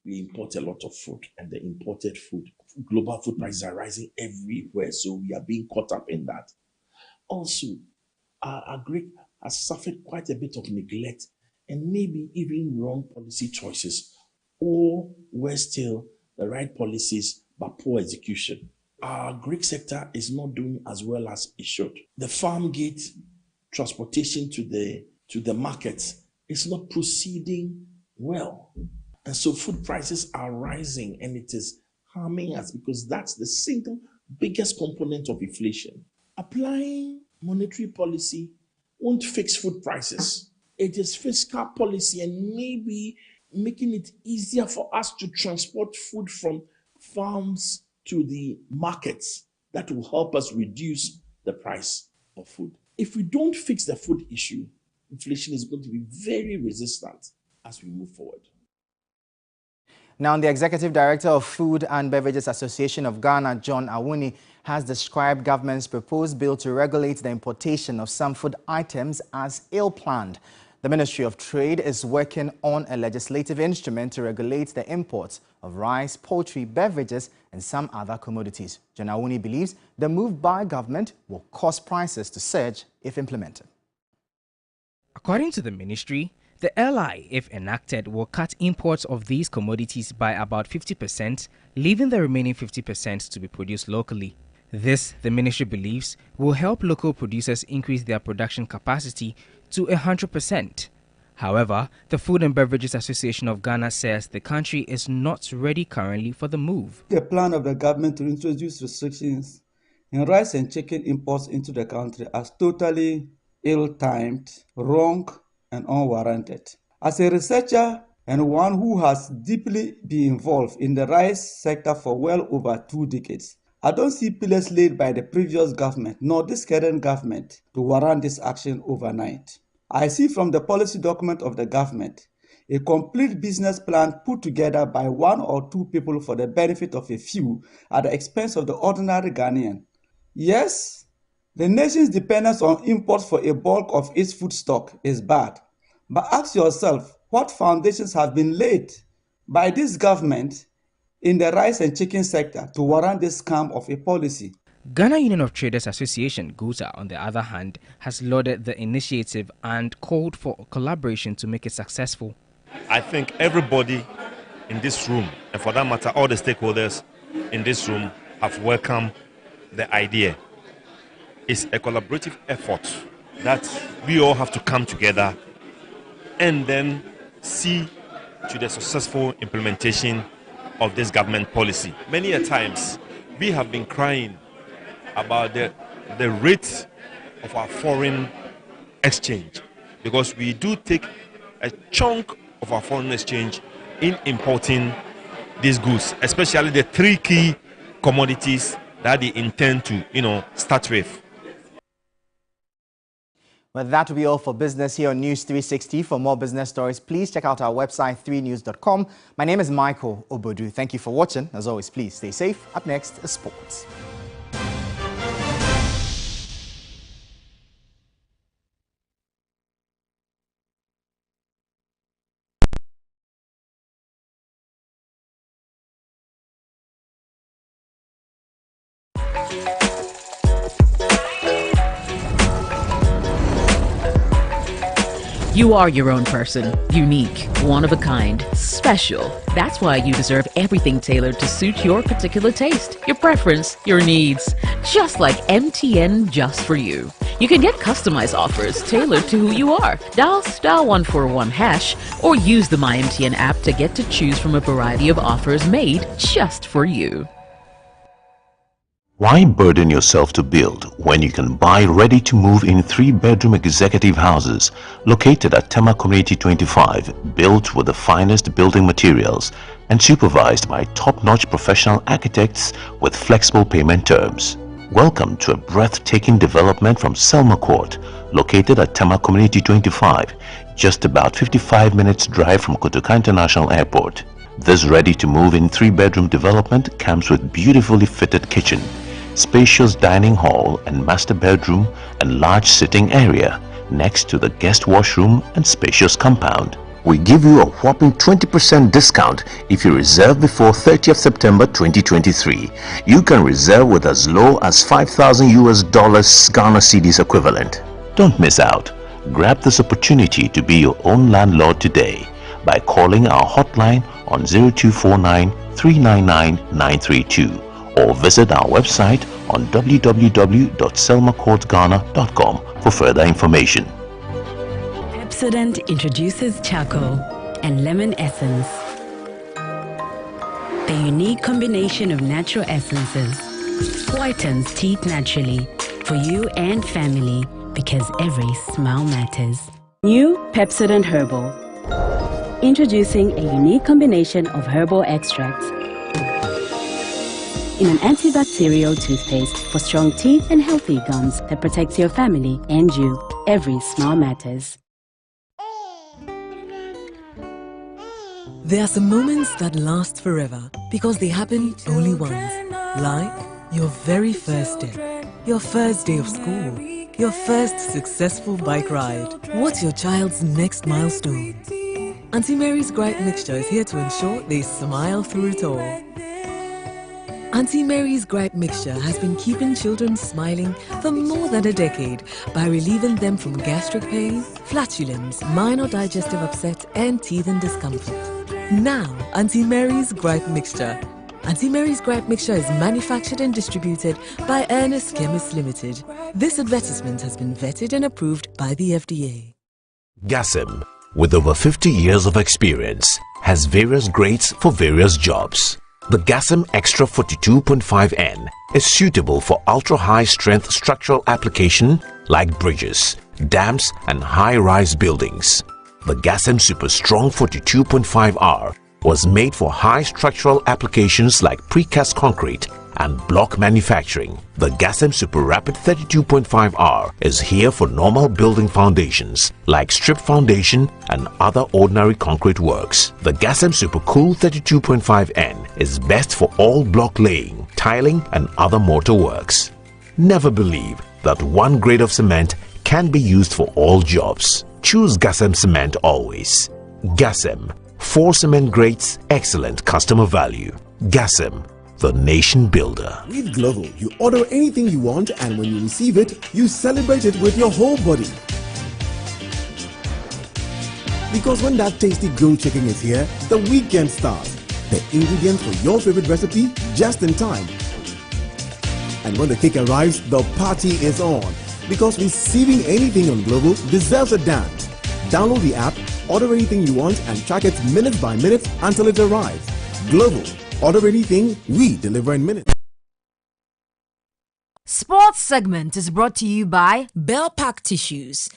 We import a lot of food, and the imported food, global food prices are rising everywhere, so we are being caught up in that. Also, our Greek has suffered quite a bit of neglect and maybe even wrong policy choices, or worse still, the right policies but poor execution. Our Greek sector is not doing as well as it should. The farm gate transportation to the markets is not proceeding well. And so food prices are rising, and it is harming us because that's the single biggest component of inflation. Applying monetary policy won't fix food prices. It is fiscal policy and maybe making it easier for us to transport food from farms to the markets that will help us reduce the price of food. If we don't fix the food issue, inflation is going to be very resistant as we move forward. Now, the Executive Director of Food and Beverages Association of Ghana, John Awuni, has described government's proposed bill to regulate the importation of some food items as ill-planned. The Ministry of Trade is working on a legislative instrument to regulate the imports of rice, poultry, beverages, and some other commodities. John Awuni believes the move by government will cause prices to surge if implemented. According to the ministry, the LI, if enacted, will cut imports of these commodities by about 50%, leaving the remaining 50% to be produced locally. This, the ministry believes, will help local producers increase their production capacity to 100%. However, the Food and Beverages Association of Ghana says the country is not ready currently for the move. The plan of the government to introduce restrictions in rice and chicken imports into the country as totally ill-timed, wrong, and unwarranted. As a researcher and one who has deeply been involved in the rice sector for well over 2 decades, I don't see pillars laid by the previous government nor this current government to warrant this action overnight. I see from the policy document of the government a complete business plan put together by 1 or 2 people for the benefit of a few at the expense of the ordinary Ghanaian. Yes, the nation's dependence on imports for a bulk of its food stock is bad. But ask yourself what foundations have been laid by this government in the rice and chicken sector to warrant this scam of a policy. Ghana Union of Traders Association, GUTA, on the other hand, has lauded the initiative and called for collaboration to make it successful. I think everybody in this room, and for that matter, all the stakeholders in this room, have welcomed the idea. It's a collaborative effort that we all have to come together and then see to the successful implementation of this government policy. Many a times we have been crying about the rate of our foreign exchange, because we do take a chunk of our foreign exchange in importing these goods, especially the 3 key commodities that they intend to start with. Well, that will be all for business here on News 360. For more business stories, please check out our website 3news.com. My name is Michael Obodu. Thank you for watching. As always, please stay safe. Up next is sports. You are your own person, unique, one of a kind, special. That's why you deserve everything tailored to suit your particular taste, your preference, your needs. Just like MTN Just For You. You can get customized offers tailored to who you are. Dial *141# or use the MyMTN app to get to choose from a variety of offers made just for you. Why burden yourself to build when you can buy ready-to-move in 3-bedroom executive houses located at Tema Community 25, built with the finest building materials and supervised by top-notch professional architects with flexible payment terms? Welcome to a breathtaking development from Selma Court, located at Tema Community 25, just about 55 minutes drive from Kotoka International Airport. This ready-to-move in 3-bedroom development comes with beautifully fitted kitchen, spacious dining hall and master bedroom and large sitting area next to the guest washroom and spacious compound. We give you a whopping 20% discount if you reserve before 30th September 2023. You can reserve with as low as $5,000 Ghana cedis equivalent. Don't miss out. Grab this opportunity to be your own landlord today by calling our hotline on 0249 399 932. or visit our website on www.selmacourtghana.com for further information. Pepsodent introduces charcoal and lemon essence. The unique combination of natural essences whitens teeth naturally for you and family, because every smile matters. New Pepsodent Herbal. Introducing a unique combination of herbal extracts in an antibacterial toothpaste for strong teeth and healthy gums that protects your family and you. Every smile matters. There are some moments that last forever because they happen only once. Like your very first day, your first day of school, your first successful bike ride. What's your child's next milestone? Auntie Mary's Gripe Mixture is here to ensure they smile through it all. Auntie Mary's Gripe Mixture has been keeping children smiling for more than a decade by relieving them from gastric pain, flatulence, minor digestive upset, and teething discomfort. Now, Auntie Mary's Gripe Mixture Auntie Mary's Gripe Mixture is manufactured and distributed by Ernest Chemists Limited. This advertisement has been vetted and approved by the FDA. Gasem, with over 50 years of experience, has various grades for various jobs. The Gasem Extra 42.5N is suitable for ultra-high strength structural application like bridges, dams and high-rise buildings. The Gasem Super Strong 42.5R was made for high structural applications like precast concrete and block manufacturing. The Gasem Super Rapid 32.5R is here for normal building foundations like strip foundation and other ordinary concrete works. The Gasem Super Cool 32.5N is best for all block laying, tiling and other mortar works. Never believe that one grade of cement can be used for all jobs. Choose Gasem Cement always. Gasem, 4 cement grades, excellent customer value. Gasem, the nation builder. With Glovo, you order anything you want, and when you receive it, you celebrate it with your whole body. Because when that tasty grilled chicken is here, the weekend starts. The ingredients for your favorite recipe just in time. And when the cake arrives, the party is on. Because receiving anything on Glovo deserves a dance. Download the app, order anything you want, and track it minute by minute until it arrives. Glovo. Order anything, we deliver in minutes. Sports segment is brought to you by Bell Pack Tissues.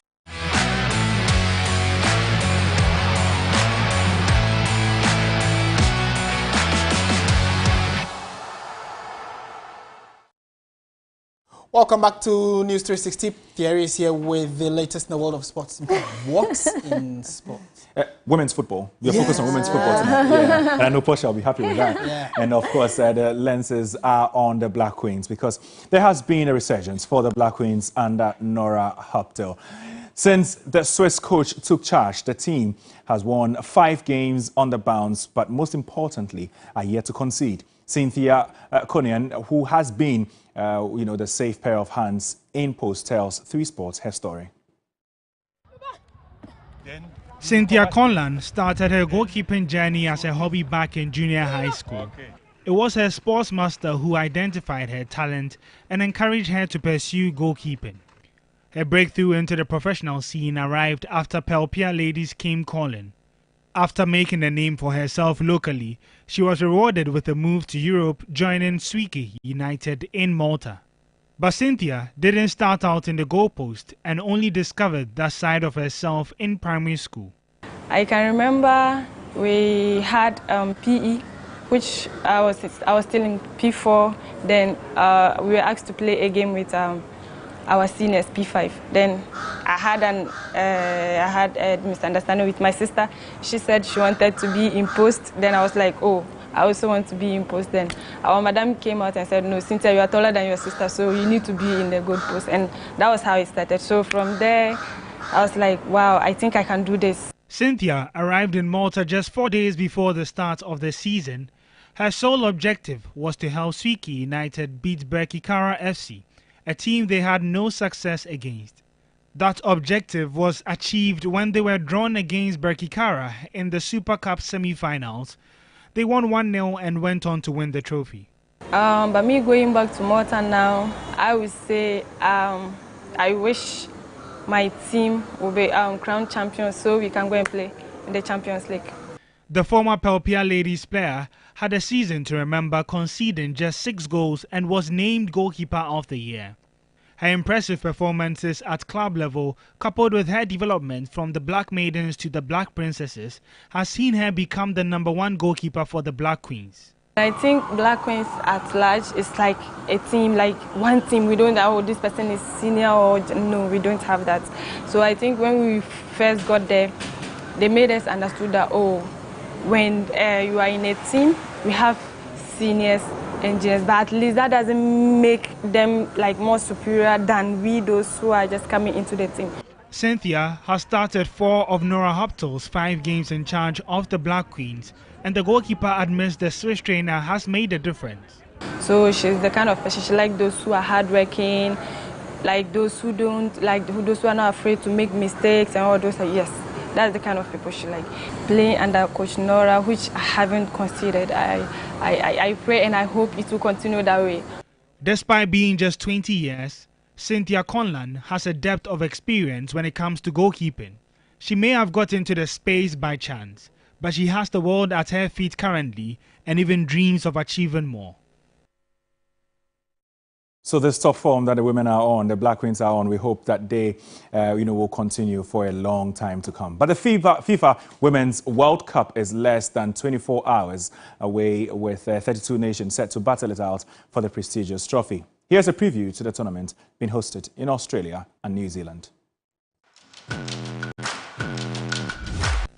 Welcome back to News 360. Thierry is here with the latest in the world of sports. What's in sports? Women's football. We're focused on women's football tonight. Yeah. And I know Portia will be happy with that. Yeah. And of course, the lenses are on the Black Queens because there has been a resurgence for the Black Queens under Nora Huptel. Since the Swiss coach took charge, the team has won 5 games on the bounce, but most importantly, are yet to concede. Cynthia Konian, who has been the safe pair of hands in post, tells 3 Sports her story. Cynthia Conlan started her goalkeeping journey as a hobby back in junior high school. It was her sports master who identified her talent and encouraged her to pursue goalkeeping. Her breakthrough into the professional scene arrived after Pelpia ladies came calling. After making a name for herself locally, she was rewarded with a move to Europe, joining Zwickau United in Malta. But Cynthia didn't start out in the goalpost and only discovered that side of herself in primary school. I can remember we had PE, which I was still in P4. Then we were asked to play a game with our seniors, P5. Then I had a misunderstanding with my sister. She said she wanted to be in post. Then I was like, oh, I also want to be in post. Then our madam came out and said, no, Cynthia, you are taller than your sister, so you need to be in the goal post. And that was how it started. So from there, I was like, wow, I think I can do this. Cynthia arrived in Malta just 4 days before the start of the season. Her sole objective was to help Zwickau United beat Berkikara FC, a team they had no success against. That objective was achieved when they were drawn against Berkikara in the Super Cup semi-finals. They won 1-0 and went on to win the trophy. But me going back to Malta now, I would say I wish my team will be crowned champions so we can go and play in the Champions League. The former Pelpia ladies player had a season to remember, conceding just 6 goals and was named goalkeeper of the year. Her impressive performances at club level, coupled with her development from the Black Maidens to the Black Princesses, has seen her become the #1 goalkeeper for the Black Queens. I think Black Queens at large is like a team, like one team. We don't, oh, this person is senior or no, we don't have that. So I think when we first got there, they made us understood that, oh, when you are in a team, we have seniors and juniors, but at least that doesn't make them like more superior than we, those who are just coming into the team. Cynthia has started 4 of Nora Huptel's 5 games in charge of the Black Queens, and the goalkeeper admits the Swiss trainer has made a difference. So she's the kind of person, she likes those who are hardworking, like those who don't, like those who are not afraid to make mistakes and all those. Yes, That's the kind of people she like. Playing under Coach Nora, which I haven't considered. I pray and I hope it will continue that way. Despite being just 20 years, Cynthia Conlan has a depth of experience when it comes to goalkeeping. She may have got into the space by chance, but she has the world at her feet currently and even dreams of achieving more. So this top form that the women are on, the Black Queens are on, we hope that they will continue for a long time to come. But the FIFA Women's World Cup is less than 24 hours away, with 32 nations set to battle it out for the prestigious trophy. Here's a preview to the tournament being hosted in Australia and New Zealand.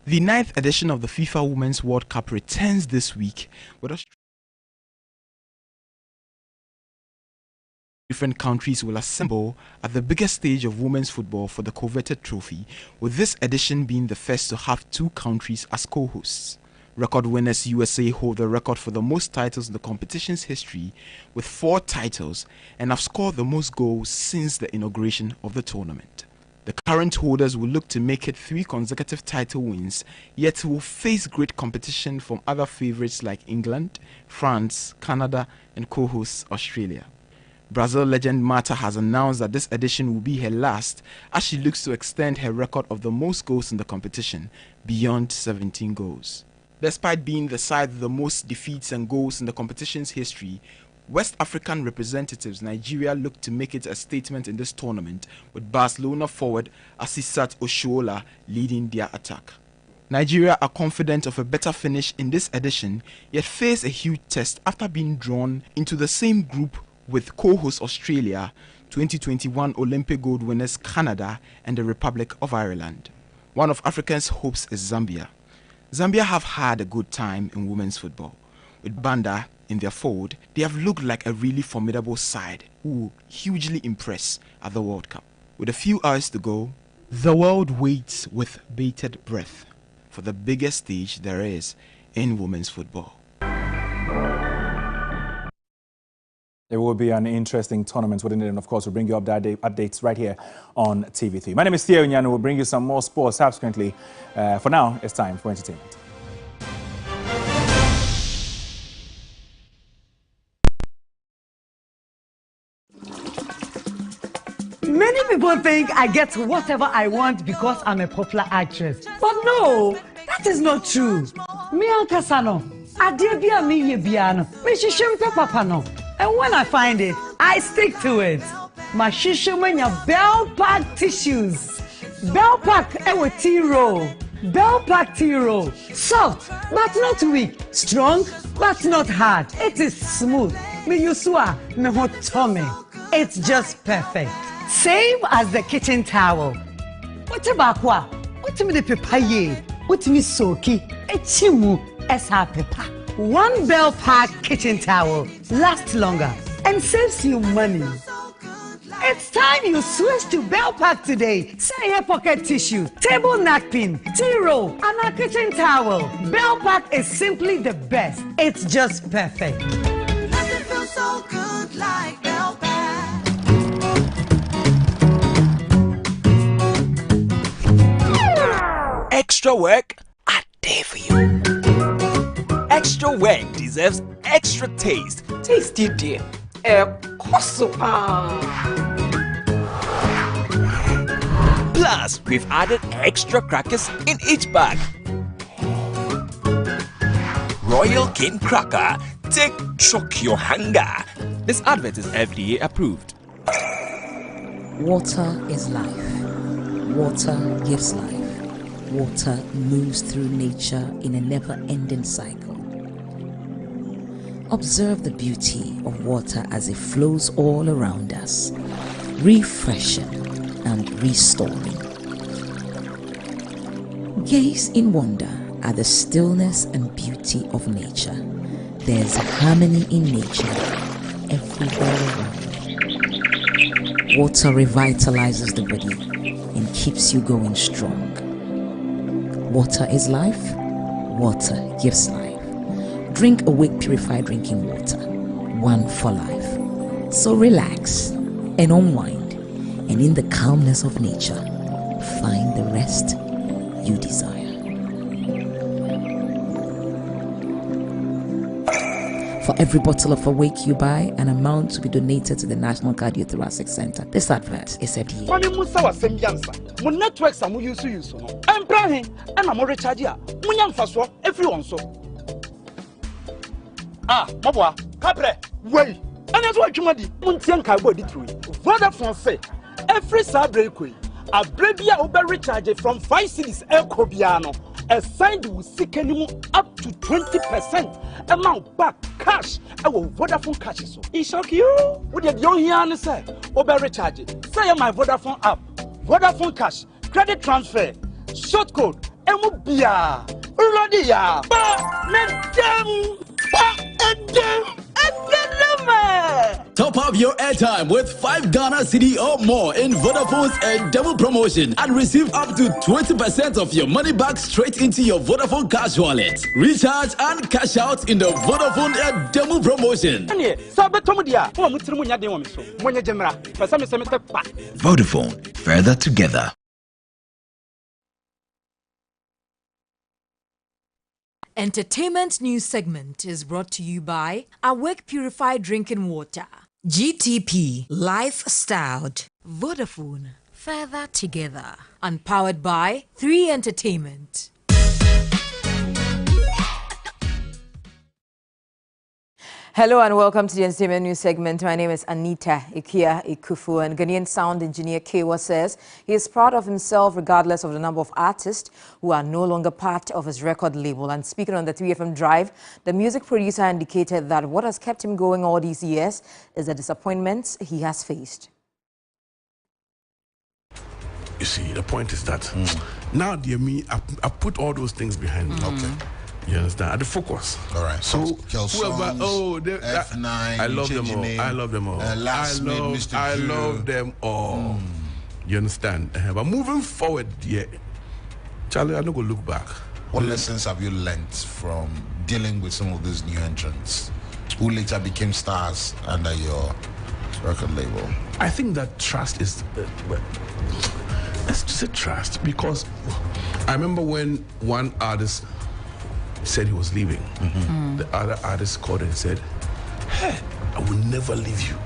The 9th edition of the FIFA Women's World Cup returns this week with different countries will assemble at the biggest stage of women's football for the coveted trophy, with this edition being the first to have 2 countries as co-hosts. Record winners USA hold the record for the most titles in the competition's history with 4 titles and have scored the most goals since the inauguration of the tournament. The current holders will look to make it 3 consecutive title wins, yet will face great competition from other favourites like England, France, Canada and co-hosts Australia. Brazil legend Marta has announced that this edition will be her last, as she looks to extend her record of the most goals in the competition beyond 17 goals. Despite being the side with the most defeats and goals in the competition's history, West African representatives Nigeria look to make it a statement in this tournament, with Barcelona forward Asisat Oshoala leading their attack. Nigeria are confident of a better finish in this edition, yet face a huge test after being drawn into the same group with co-host Australia, 2021 Olympic gold winners Canada and the Republic of Ireland. One of Africa's hopes is Zambia. Zambia have had a good time in women's football. With Banda in their fold, they have looked like a really formidable side who will hugely impress at the World Cup. With a few hours to go, the world waits with bated breath for the biggest stage there is in women's football. It will be an interesting tournament within it, and of course we'll bring you updates right here on TV3. My name is Theo Nyano. We'll bring you some more sports subsequently. For now, it's time for entertainment. Many people think I get whatever I want because I'm a popular actress. But no, that is not true. Me Ankasano, Adebia mi yebiano, me shishimpe papa no. And when I find it, I stick to it. My shishimenya Bell Pack tissues. Bell Pack ewe tea roll. Bell Pack tea roll. Soft, but not weak. Strong, but not hard. It is smooth. Me yusua, me hotome. It's just perfect. Same as the kitchen towel. What about what? What me the papaye? What me soki? Echimu esa pepa. One Bell Pack kitchen towel lasts longer and saves you money. It's time you switch to Bell Pack today. Say here pocket tissue, table napkin, tea roll, and a kitchen towel. Bell Pack is simply the best. It's just perfect. Nothing feels so good like Bell Pack. Extra work, I dare for you. Extra work deserves extra taste. Tasty dear. Plus, we've added extra crackers in each bag. Royal King Cracker. Take choke your hunger. This advert is FDA approved. Water is life. Water gives life. Water moves through nature in a never-ending cycle. Observe the beauty of water as it flows all around us, refreshing and restoring. Gaze in wonder at the stillness and beauty of nature. There's harmony in nature everywhere around. Water revitalizes the body and keeps you going strong. Water is life. Water gives life. Drink Awake Purified Drinking Water, one for life. So relax and unwind, and in the calmness of nature, find the rest you desire. For every bottle of Awake you buy, an amount to be donated to the National Cardiothoracic Center. This advert is said here. Mami Musa was same yansa. Mo networks are mo use no. I'm planning and I'm recharge ya. Mo nyam faso everyone so. Ah, mabwa, kapre. Wait. And that's what you madi. Mo tian ka go di through. Vodafone say every Saturday koi, a brevia ober recharge from 5 cities Ekobiano. Assigned with seeking up to 20% amount back cash. I will Vodafone cash so. It shock you? What did you hear say? Ober recharge. Say my Vodafone app. Vodafone cash. Credit transfer. Short code. Emubia. Uradia. Top up your airtime with 5 Ghana Cedi or more in Vodafone's demo promotion and receive up to 20% of your money back straight into your Vodafone cash wallet. Recharge and cash out in the Vodafone demo promotion. Vodafone, further together. Entertainment news segment is brought to you by Awake Purified Drinking Water, GTP Lifestyled, Vodafone, further together, and powered by 3 Entertainment. Hello and welcome to the Entertainment News segment. My name is Anita Ikia Ikufu, and Ghanaian sound engineer Kewa says he is proud of himself regardless of the number of artists who are no longer part of his record label. And speaking on the 3FM Drive, the music producer indicated that what has kept him going all these years is the disappointments he has faced. You see, the point is that now, dear me, I put all those things behind me. Okay. You understand? At the focus. All right. So whoever, F9, I love them all. I love them all. I love them all. You understand? But moving forward, yeah, Charlie, I'm not gonna look back. What lessons have you learnt from dealing with some of these new entrants who later became stars under your record label? I think that trust is. Let's just say trust, because I remember when one artist said he was leaving. The other artist called and said, "Hey, I will never leave you.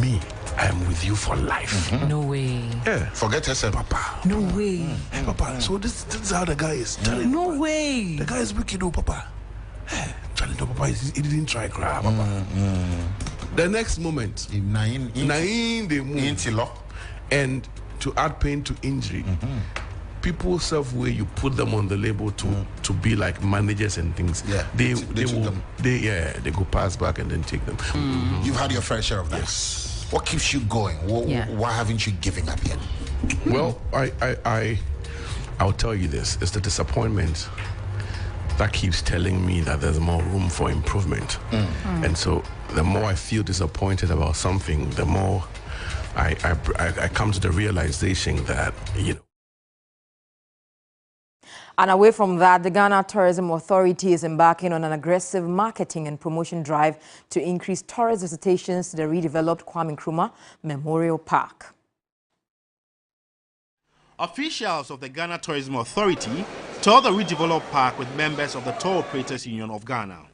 Me, I am with you for life." No way. Yeah. Forget yourself, Papa. No way. Hey, Papa. So this is how the guy is. No way. The guy is wicked, oh, Papa. Hey, Charlie, no, Papa, he didn't try crap, Papa. The next moment, they moved. And to add pain to injury, people self-way you put them on the label to be like managers and things. Yeah, they go pass back and then take them. You've had your fair share of that. Yes. What keeps you going? Why haven't you given up yet? Well, I'll tell you this: it's the disappointment that keeps telling me that there's more room for improvement. And so the more I feel disappointed about something, the more I come to the realization that, you know. And away from that, the Ghana Tourism Authority is embarking on an aggressive marketing and promotion drive to increase tourist visitations to the redeveloped Kwame Nkrumah Memorial Park. Officials of the Ghana Tourism Authority toured the redeveloped park with members of the Tour Operators Union of Ghana.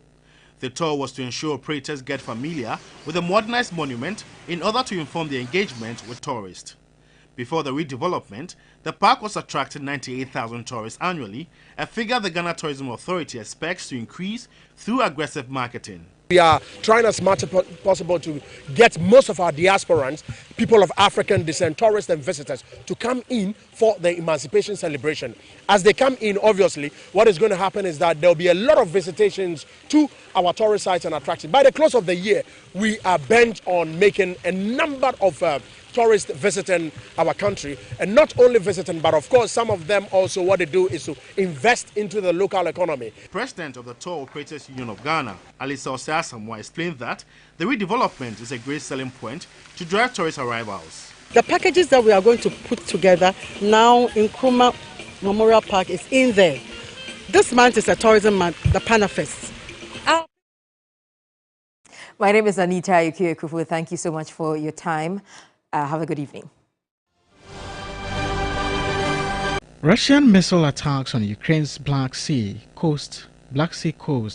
The tour was to ensure operators get familiar with the modernized monument in order to inform the engagement with tourists. Before the redevelopment, the park was attracting 98,000 tourists annually, a figure the Ghana Tourism Authority expects to increase through aggressive marketing. We are trying as much as possible to get most of our diasporans, people of African descent, tourists and visitors, to come in for the Emancipation celebration. As they come in, obviously, what is going to happen is that there will be a lot of visitations to our tourist sites and attractions. By the close of the year, we are bent on making a number of tourists visiting our country, and not only visiting, but of course some of them also what they do is to invest into the local economy. President of the Tour Operators Union of Ghana, Alisa Osei-Asamoah, explained that the redevelopment is a great selling point to drive tourist arrivals. The packages that we are going to put together now in Nkrumah Memorial Park is in there. This month is a tourism month, the Panafest. My name is Anita Ikufu. Thank you so much for your time. Have a good evening. Russian missile attacks on Ukraine's Black Sea coast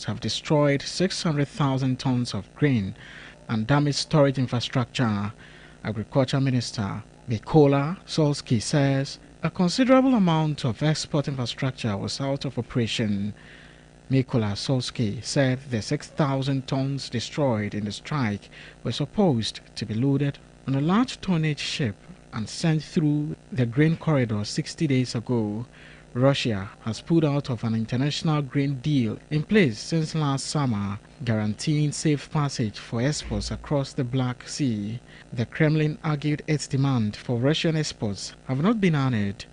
have destroyed 600,000 tons of grain and damaged storage infrastructure. Agriculture Minister Mykola Solsky says a considerable amount of export infrastructure was out of operation. Mykola Solsky said the 6,000 tons destroyed in the strike were supposed to be loaded on a large tonnage ship and sent through the grain corridor 60 days ago. Russia has pulled out of an international grain deal in place since last summer, guaranteeing safe passage for exports across the Black Sea. The Kremlin argued its demand for Russian exports have not been honored.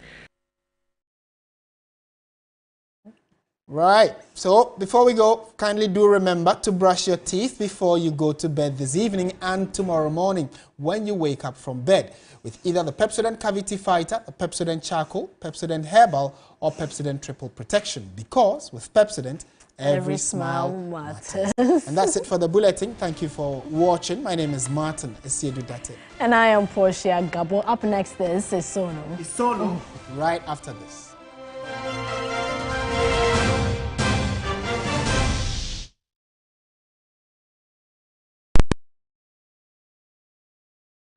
Right, so before we go, kindly do remember to brush your teeth before you go to bed this evening and tomorrow morning when you wake up from bed with either the Pepsodent Cavity Fighter, the Pepsodent Charcoal, Pepsodent Herbal or Pepsodent Triple Protection, because with Pepsodent, every smile matters. And that's it for the bulletin. Thank you for watching. My name is Martin Esiedu Date. And I am Portia Gabo. Up next is Isono. Isono. Right after this.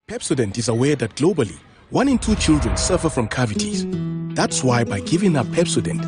Pepsodent is aware that globally, 1 in 2 children suffer from cavities. That's why by giving up Pepsodent,